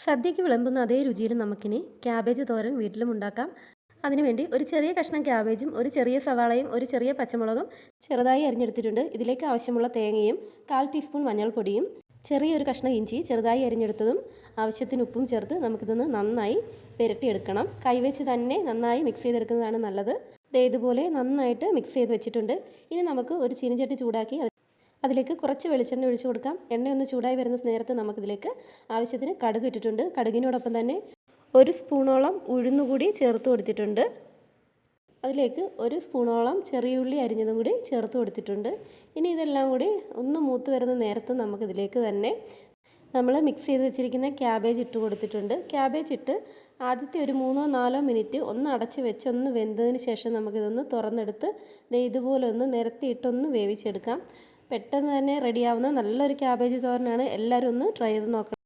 സദ്യയ്ക്ക് വിളമ്പുന്ന അതേ രുചിയിൽ നമുക്കിനി ക്യാബേജ് തോരൻ വീട്ടിലും ഉണ്ടാക്കാം. അതിനുവേണ്ടി ഒരു ചെറിയ കഷ്ണം ക്യാബേജും ഒരു ചെറിയ സവാളയും ഒരു ചെറിയ പച്ചമുളകും ചെറുതായി അരിഞ്ഞെടുത്തിട്ടുണ്ട്. ഇതിലേക്ക് ആവശ്യമുള്ള തേങ്ങയും 1/4 ടീസ്പൂൺ മഞ്ഞൾപ്പൊടിയും ചെറിയൊരു കഷ്ണം ഇഞ്ചി ചെറുതായി അരിഞ്ഞെടുത്തതും ആവശ്യത്തിന് ഉപ്പും ചേർത്ത് നമുക്കിതൊന്ന് നന്നായി പുരട്ടിയെടുക്കണം. കൈവച്ച് തന്നെ നന്നായി മിക്സ് ചെയ്തെടുക്കുന്നതാണ് നല്ലത്. ഇതുപോലെ നന്നായിട്ട് മിക്സ് ചെയ്ത് വെച്ചിട്ടുണ്ട്. ഇനി നമുക്ക് ഒരു ചീനച്ചട്ടി ചൂടാക്കി അതിലേക്ക് കുറച്ച് വെളിച്ചെണ്ണ ഒഴിച്ചു കൊടുക്കാം. എണ്ണ ഒന്ന് ചൂടായി വരുന്ന നേരത്ത് നമുക്കിതിലേക്ക് ആവശ്യത്തിന് കടുക് ഇട്ടിട്ടുണ്ട്. കടുകിനോടൊപ്പം തന്നെ ഒരു സ്പൂണോളം ഉഴുന്നുകൂടി ചേർത്ത് കൊടുത്തിട്ടുണ്ട്. അതിലേക്ക് ഒരു സ്പൂണോളം ചെറിയുള്ളി അരിഞ്ഞതും കൂടി ചേർത്ത് കൊടുത്തിട്ടുണ്ട്. ഇനി ഇതെല്ലാം കൂടി ഒന്ന് മൂത്ത് വരുന്ന നേരത്ത് നമുക്കിതിലേക്ക് തന്നെ നമ്മൾ മിക്സ് ചെയ്ത് വെച്ചിരിക്കുന്ന ക്യാബേജ് ഇട്ട് കൊടുത്തിട്ടുണ്ട്. ക്യാബേജ് ഇട്ട് ആദ്യത്തെ ഒരു 3-4 മിനിറ്റ് ഒന്ന് അടച്ച് വെച്ച് ഒന്ന് വെന്തതിന് ശേഷം നമുക്കിതൊന്ന് തുറന്നെടുത്ത് ഇതുപോലെ ഒന്ന് നിരത്തിയിട്ടൊന്ന് വേവിച്ചെടുക്കാം. പെട്ടെന്ന് തന്നെ റെഡിയാവുന്ന നല്ലൊരു ക്യാബേജ് തോരനാണ്. എല്ലാവരും ഒന്ന് ട്രൈ ചെയ്ത് നോക്കണം.